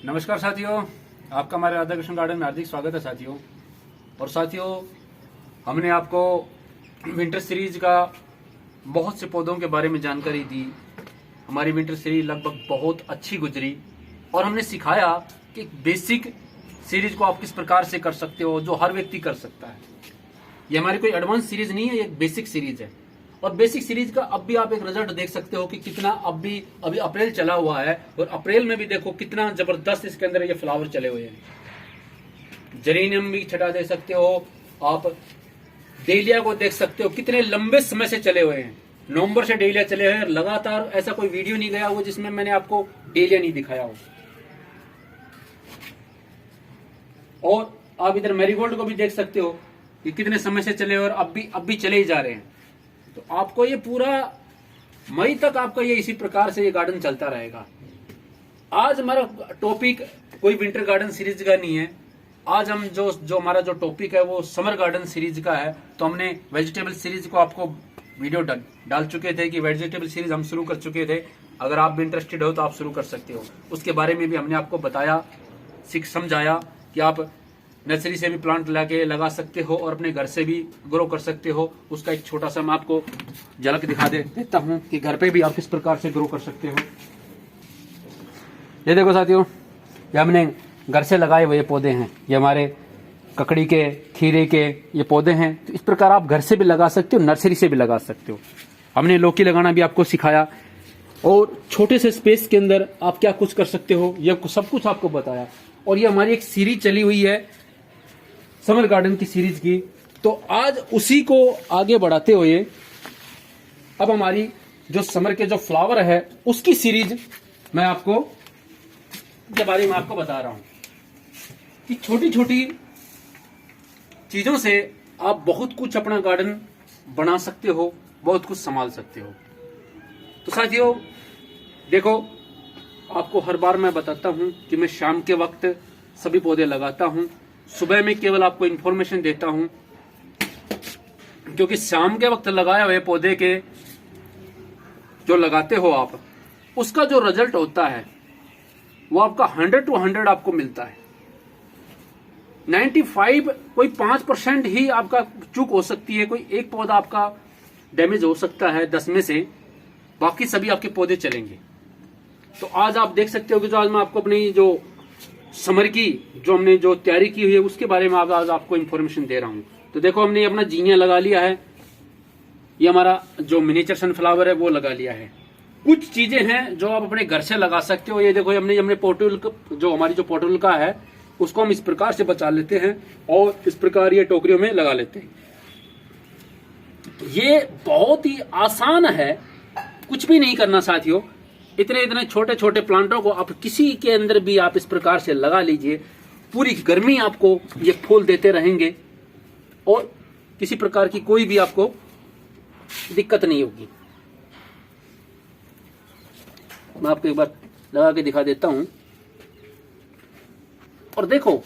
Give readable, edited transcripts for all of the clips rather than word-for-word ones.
नमस्कार साथियों, आपका हमारे राधा कृष्ण गार्डन में हार्दिक स्वागत है साथियों। और साथियों, हमने आपको विंटर सीरीज का बहुत से पौधों के बारे में जानकारी दी। हमारी विंटर सीरीज लगभग बहुत अच्छी गुजरी और हमने सिखाया कि बेसिक सीरीज को आप किस प्रकार से कर सकते हो, जो हर व्यक्ति कर सकता है। ये हमारी कोई एडवांस सीरीज नहीं है, ये एक बेसिक सीरीज है। और बेसिक सीरीज का अब भी आप एक रिजल्ट देख सकते हो कि कितना अभी अप्रैल चला हुआ है और अप्रैल में भी देखो कितना जबरदस्त इसके अंदर ये फ्लावर चले हुए हैं। जेरेनियम भी छटा दे सकते हो आप, डेलिया को देख सकते हो कितने लंबे समय से चले हुए हैं। नवंबर से डेलिया चले हुए हैं लगातार, ऐसा कोई वीडियो नहीं गया हो जिसमें मैंने आपको डेलिया नहीं दिखाया हो। और आप इधर मैरीगोल्ड को भी देख सकते हो कि कितने समय से चले और अब भी चले ही जा रहे हैं। तो आपको ये पूरा मई तक आपका ये इसी प्रकार से ये गार्डन चलता रहेगा। आज हमारा टॉपिक कोई विंटर गार्डन सीरीज का नहीं है। आज हम जो हमारा जो टॉपिक है वो समर गार्डन सीरीज का है। तो हमने वेजिटेबल सीरीज को आपको वीडियो डाल चुके थे कि वेजिटेबल सीरीज हम शुरू कर चुके थे। अगर आप भी इंटरेस्टेड हो तो आप शुरू कर सकते हो। उसके बारे में भी हमने आपको बताया, समझाया कि आप नर्सरी से भी प्लांट लाके लगा सकते हो और अपने घर से भी ग्रो कर सकते हो। उसका एक छोटा सा मैं आपको झलक दिखा देता हूं कि घर पे भी आप किस प्रकार से ग्रो कर सकते हो। ये देखो साथियों, ये हमने घर से लगाए हुए पौधे हैं। ये हमारे ककड़ी के, खीरे के ये पौधे हैं। तो इस प्रकार आप घर से भी लगा सकते हो, नर्सरी से भी लगा सकते हो। हमने लौकी लगाना भी आपको सिखाया और छोटे से स्पेस के अंदर आप क्या कुछ कर सकते हो, ये सब कुछ आपको बताया। और ये हमारी एक सीरीज चली हुई है समर गार्डन की सीरीज की। तो आज उसी को आगे बढ़ाते हुए अब हमारी जो समर के जो फ्लावर है उसकी सीरीज मैं आपको के बारे में आपको बता रहा हूं कि छोटी छोटी चीजों से आप बहुत कुछ अपना गार्डन बना सकते हो, बहुत कुछ संभाल सकते हो। तो साथियों देखो, आपको हर बार मैं बताता हूं कि मैं शाम के वक्त सभी पौधे लगाता हूं। सुबह में केवल आपको इन्फॉर्मेशन देता हूं, क्योंकि शाम के वक्त लगाए हुए पौधे के जो लगाते हो आप, उसका जो रिजल्ट होता है वो आपका 100 to 100 आपको मिलता है। 95 कोई 5% ही आपका चूक हो सकती है, कोई एक पौधा आपका डैमेज हो सकता है 10 में से, बाकी सभी आपके पौधे चलेंगे। तो आज आप देख सकते हो कि जो आज मैं आपको अपनी जो समर की जो हमने जो तैयारी की हुई है उसके बारे में आज आपको इन्फॉर्मेशन दे रहा हूं। तो देखो, हमने अपना जीनिया लगा लिया है। ये हमारा जो मिनिएचर सनफ्लावर है वो लगा लिया है। कुछ चीजें हैं जो आप अपने घर से लगा सकते हो। ये देखो, हमने पोर्टुल जो हमारी जो पोर्टुल का है उसको हम इस प्रकार से बचा लेते हैं और इस प्रकार ये टोकरियों में लगा लेते हैं। ये बहुत ही आसान है, कुछ भी नहीं करना साथियों। इतने छोटे छोटे प्लांटों को आप किसी के अंदर भी आप इस प्रकार से लगा लीजिए, पूरी गर्मी आपको ये फूल देते रहेंगे और किसी प्रकार की कोई भी आपको दिक्कत नहीं होगी। मैं आपको एक बार लगा के दिखा देता हूं। और देखो,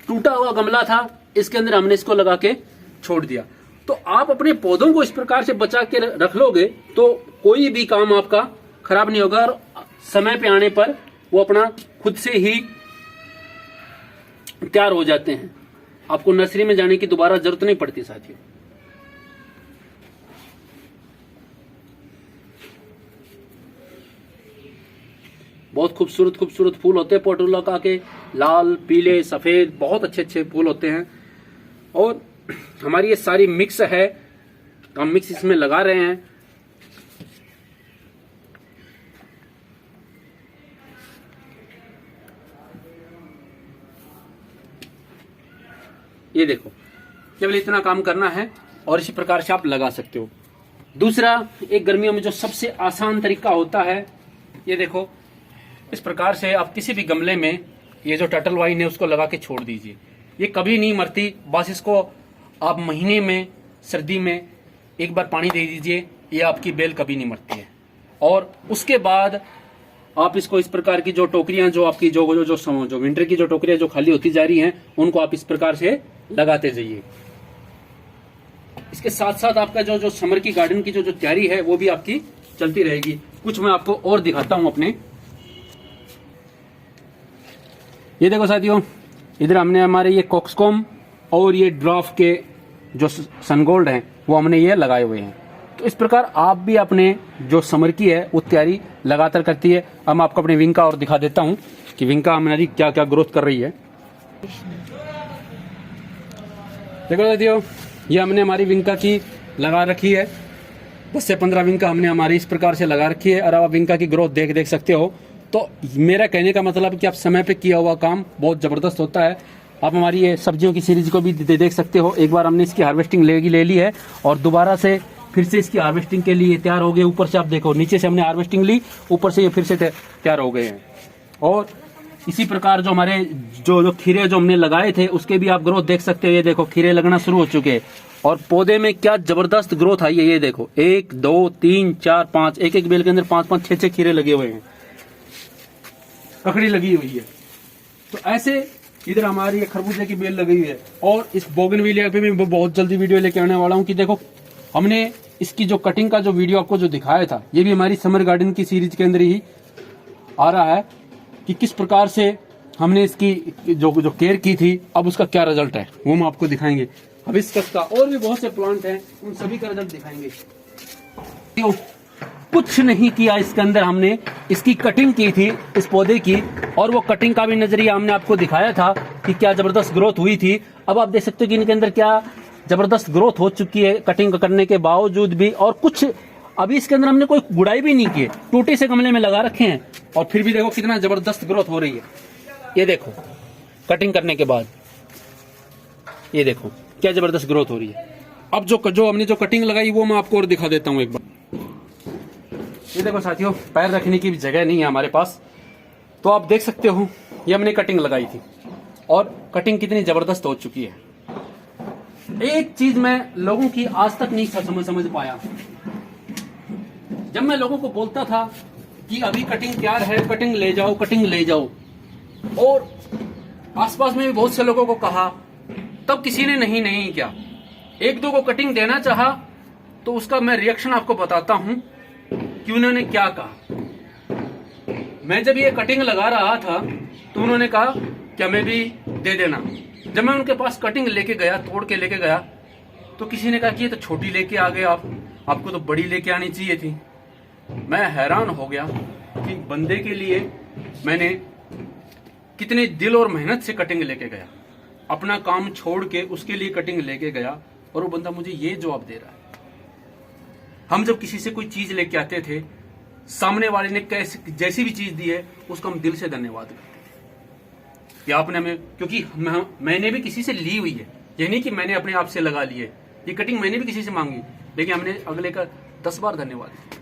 टूटा हुआ गमला था, इसके अंदर हमने इसको लगा के छोड़ दिया। तो आप अपने पौधों को इस प्रकार से बचा के रख लोगे तो कोई भी काम आपका खराब नहीं होगा और समय पे आने पर वो अपना खुद से ही तैयार हो जाते हैं। आपको नर्सरी में जाने की दोबारा जरूरत नहीं पड़ती साथियों। बहुत खूबसूरत खूबसूरत फूल होते हैं पोर्टुला का के, लाल, पीले, सफेद, बहुत अच्छे अच्छे फूल होते हैं। और हमारी ये सारी मिक्स है, हम मिक्स इसमें लगा रहे हैं। ये देखो, केवल इतना काम करना है और इसी प्रकार से आप लगा सकते हो। दूसरा, एक गर्मियों में जो सबसे आसान तरीका होता है, ये देखो, इस प्रकार से आप किसी भी गमले में ये जो टर्टल वाइन है उसको लगा के छोड़ दीजिए। ये कभी नहीं मरती, बस इसको आप महीने में सर्दी में एक बार पानी दे दीजिए, ये आपकी बेल कभी नहीं मरती है। और उसके बाद आप इसको इस प्रकार की जो टोकरियां जो आपकी जो विंटर की जो टोकरियां जो खाली होती जा रही हैं उनको आप इस प्रकार से लगाते जाइए। इसके साथ साथ आपका जो समर की गार्डन की जो तैयारी है वो भी आपकी चलती रहेगी। कुछ मैं आपको और दिखाता हूं अपने। ये देखो साथियों, इधर हमने हमारे ये कॉक्सकॉम और ये ड्राफ के जो सनगोल्ड हैं वो हमने ये लगाए हुए हैं। तो इस प्रकार आप भी अपने जो समर की है वो तैयारी लगातार करती है। अब मैं आपको अपने विंग का और दिखा देता हूँ कि विंग का हमारी क्या क्या ग्रोथ कर रही है। देखो साथियों, ये हमने हमारी विंग का की लगा रखी है, 10 से 15 विंग का हमने हमारी इस प्रकार से लगा रखी है। और आप विंग का की ग्रोथ देख सकते हो। तो मेरा कहने का मतलब है कि आप समय पे किया हुआ काम बहुत जबरदस्त होता है। आप हमारी ये सब्जियों की सीरीज को भी देख सकते हो। एक बार हमने इसकी हार्वेस्टिंग ले ली है और दोबारा से फिर से इसकी हार्वेस्टिंग के लिए तैयार हो गए। ऊपर से आप देखो, नीचे से हमने हार्वेस्टिंग ली, ऊपर से ये फिर से तैयार हो गए हैं। और इसी प्रकार जो हमारे जो खीरे जो हमने लगाए थे उसके भी आप ग्रोथ देख सकते हो। ये देखो खीरे लगना शुरू हो चुके हैं और पौधे में क्या जबरदस्त ग्रोथ आई है। ये देखो 1 2 3 4 5, एक एक बेल के अंदर 5 6 खीरे लगे हुए हैं, ककड़ी लगी हुई है। तो ऐसे इधर हमारी खरबूजे की बेल लगी हुई है। और इस बोगनविलिया पे मैं बहुत जल्दी वीडियो लेके आने वाला हूँ कि देखो हमने इसकी जो कटिंग का जो वीडियो आपको जो दिखाया था, ये भी हमारी समर गार्डन की सीरीज के अंदर ही आ रहा है कि किस प्रकार से हमने इसकी जो केयर की थी, अब उसका क्या रिजल्ट है वो हम आपको दिखाएंगे। हिबिस्कस का और भी बहुत से प्लांट हैं, उन सभी का रिजल्ट दिखाएंगे। कुछ नहीं किया इसके अंदर, हमने इसकी कटिंग की थी इस पौधे की, और वो कटिंग का भी नजरिया हमने आपको दिखाया था कि क्या जबरदस्त ग्रोथ हुई थी। अब आप देख सकते हो कि इनके अंदर क्या जबरदस्त ग्रोथ हो चुकी है कटिंग करने के बावजूद भी। और कुछ अभी इसके अंदर हमने कोई गुड़ाई भी नहीं की, टूटे से गमले में लगा रखे हैं और फिर भी देखो कितना जबरदस्त ग्रोथ हो रही है। ये देखो कटिंग करने के बाद, ये देखो क्या जबरदस्त ग्रोथ हो रही है। अब जो हमने जो कटिंग लगाई वो मैं आपको और दिखा देता हूं एक बार। ये देखो साथियों, पैर रखने की भी जगह नहीं है हमारे पास, तो आप देख सकते हो ये हमने कटिंग लगाई थी और कटिंग कितनी जबरदस्त हो चुकी है। एक चीज मैं लोगों की आज तक नहीं समझ पाया। जब मैं लोगों को बोलता था कि अभी कटिंग तैयार है, कटिंग ले जाओ, कटिंग ले जाओ, और आसपास में भी बहुत से लोगों को कहा, तब किसी ने नहीं किया। एक दो को कटिंग देना चाहा तो उसका मैं रिएक्शन आपको बताता हूं कि उन्होंने क्या कहा। मैं जब ये कटिंग लगा रहा था तो उन्होंने कहा कि हमें भी दे देना। जब मैं उनके पास कटिंग लेके गया, तोड़ के लेके गया, तो किसी ने कहा कि ये तो छोटी लेके आ गए आपको तो बड़ी लेके आनी चाहिए थी। मैं हैरान हो गया कि बंदे के लिए मैंने कितने दिल और मेहनत से कटिंग लेके गया, अपना काम छोड़ के उसके लिए कटिंग लेके गया, और वो बंदा मुझे ये जवाब दे रहा है। हम जब किसी से कोई चीज लेके आते थे, सामने वाले ने कैसे जैसी भी चीज दी है उसको हम दिल से धन्यवाद करते थे कि आपने हमें, क्योंकि मैंने भी किसी से ली हुई है, ये नहीं कि मैंने अपने आप से लगा ली है। ये कटिंग मैंने भी किसी से मांगी, लेकिन हमने अगले का 10 बार धन्यवाद किया,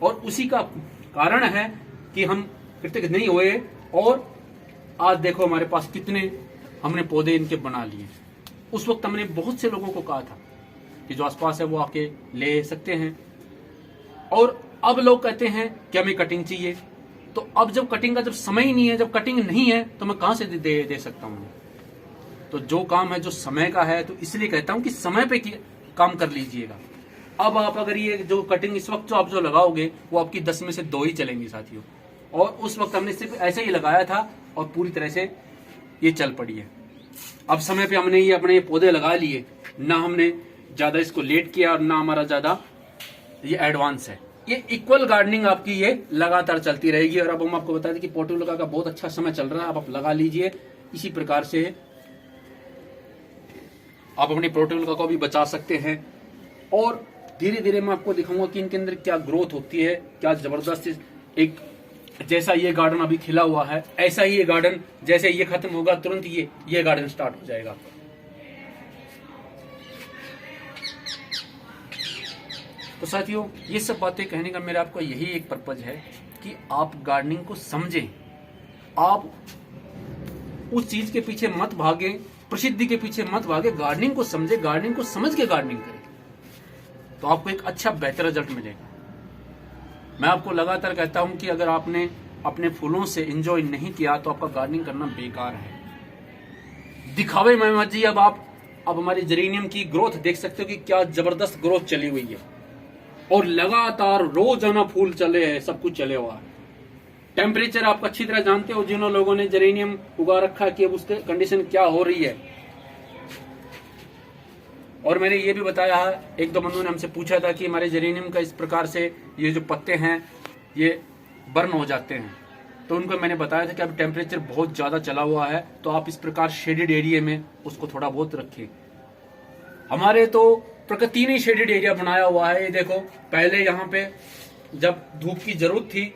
और उसी का कारण है कि हम कृतज्ञ नहीं हुए। और आज देखो हमारे पास कितने हमने पौधे इनके बना लिए। उस वक्त हमने बहुत से लोगों को कहा था कि जो आसपास है वो आके ले सकते हैं, और अब लोग कहते हैं कि हमें कटिंग चाहिए। तो अब जब कटिंग का जब समय ही नहीं है, जब कटिंग नहीं है, तो मैं कहां से दे सकता हूं। तो जो काम है जो समय का है, तो इसलिए कहता हूं कि समय पे काम कर लीजिएगा। अब आप अगर ये जो कटिंग इस वक्त जो लगाओगे वो आपकी 10 में से 2 ही चलेंगी साथियों, और उस वक्त हमने सिर्फ ऐसे ही लगाया था और पूरी तरह से ये चल पड़ी है। अब समय पे हमने ये अपने पौधे लगा लिए, ना हमने ज्यादा इसको लेट किया और ना हमारा ज्यादा ये एडवांस है। ये इक्वल गार्डनिंग आपकी ये लगातार चलती रहेगी। और अब हम आपको बता दें कि पोर्टुगल का बहुत अच्छा समय चल रहा है, आप लगा लीजिए। इसी प्रकार से आप अपने पोर्टुगल को भी बचा सकते हैं। और धीरे धीरे मैं आपको दिखाऊंगा कि इनके अंदर क्या ग्रोथ होती है, क्या जबरदस्त। एक जैसा ये गार्डन अभी खिला हुआ है, ऐसा ही ये गार्डन जैसे ये खत्म होगा तुरंत ये गार्डन स्टार्ट हो जाएगा। तो साथियों, ये सब बातें कहने का मेरा आपको यही एक पर्पज है कि आप गार्डनिंग को समझें। आप उस चीज के पीछे मत भागे, प्रसिद्धि के पीछे मत भागे, गार्डनिंग को समझे, गार्डनिंग को समझ के गार्डनिंग करें, तो आपको एक अच्छा बेहतर रिजल्ट मिलेगा। मैं आपको लगातार कहता हूं कि अगर आपने अपने फूलों से एंजॉय नहीं किया तो आपका गार्डनिंग करना बेकार है। दिखावे में मत जी। अब हमारी जेरेनियम की ग्रोथ देख सकते हो कि क्या जबरदस्त ग्रोथ चली हुई है, और लगातार रोजाना फूल चले हैं, सब कुछ चले हुआ है। टेम्परेचर आप अच्छी तरह जानते हो, जिन लोगों ने जेरेनियम उगा रखा है कि अब उसकी कंडीशन क्या हो रही है। और मैंने ये भी बताया है, एक दो बंधुओं ने हमसे पूछा था कि हमारे जेरेनियम का इस प्रकार से ये जो पत्ते हैं ये बर्न हो जाते हैं, तो उनको मैंने बताया था कि अब टेम्परेचर बहुत ज़्यादा चला हुआ है तो आप इस प्रकार शेडेड एरिया में उसको थोड़ा बहुत रखें। हमारे तो प्रकृति ने शेडेड एरिया बनाया हुआ है। ये देखो, पहले यहाँ पे जब धूप की जरूरत थी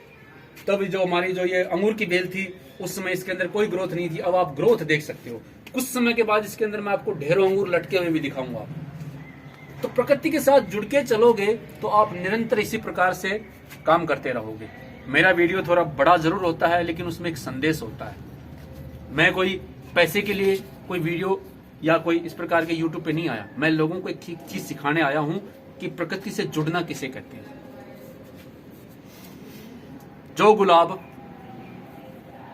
तब जो हमारी जो ये अंगूर की बेल थी उस समय इसके अंदर कोई ग्रोथ नहीं थी। अब आप ग्रोथ देख सकते हो। कुछ समय के बाद इसके अंदर मैं आपको ढेरों अंगूर लटके हुए भी दिखाऊंगा। तो प्रकृति के साथ जुड़ के चलोगे तो आप निरंतर इसी प्रकार से काम करते रहोगे। मेरा वीडियो थोड़ा बड़ा जरूर होता है लेकिन उसमें एक संदेश होता है। मैं कोई पैसे के लिए कोई वीडियो या कोई इस प्रकार के यूट्यूब पे नहीं आया। मैं लोगों को एक चीज सिखाने आया हूं कि प्रकृति से जुड़ना किसे कहते हैं। जो गुलाब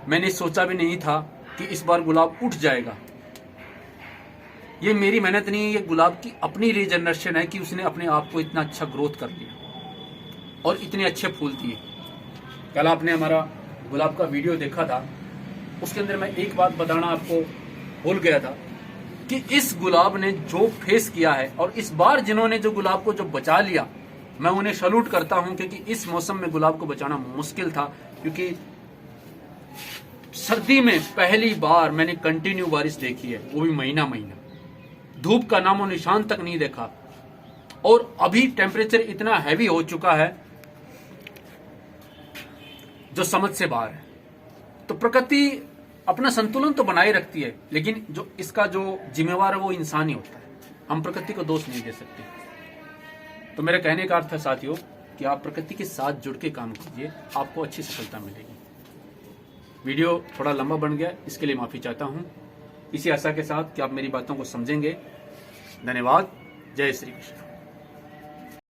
मैंने सोचा भी नहीं था कि इस बार गुलाब उठ जाएगा, ये मेरी मेहनत नहीं है, ये गुलाब की अपनी रीजनरेशन है कि उसने अपने आप को इतना अच्छा ग्रोथ कर लिया और इतने अच्छे फूल दिए। कल आपने हमारा गुलाब का वीडियो देखा था, उसके अंदर मैं एक बात बताना आपको भूल गया था कि इस गुलाब ने जो फेस किया है और इस बार जिन्होंने जो गुलाब को जो बचा लिया, मैं उन्हें सैल्यूट करता हूं। क्योंकि इस मौसम में गुलाब को बचाना मुश्किल था, क्योंकि सर्दी में पहली बार मैंने कंटिन्यू बारिश देखी है, वो भी महीना महीना, धूप का नामो निशान तक नहीं देखा। और अभी टेम्परेचर इतना हैवी हो चुका है जो समझ से बाहर है। तो प्रकृति अपना संतुलन तो बनाए रखती है, लेकिन जो इसका जो जिम्मेवार है वो इंसान ही होता है। हम प्रकृति को दोष नहीं दे सकते। तो मेरे कहने का अर्थ है साथियों कि आप प्रकृति के साथ जुड़ के काम कीजिए, आपको अच्छी सफलता मिलेगी। वीडियो थोड़ा लंबा बन गया, इसके लिए माफी चाहता हूं। इसी आशा के साथ कि आप मेरी बातों को समझेंगे। धन्यवाद। जय श्री कृष्ण।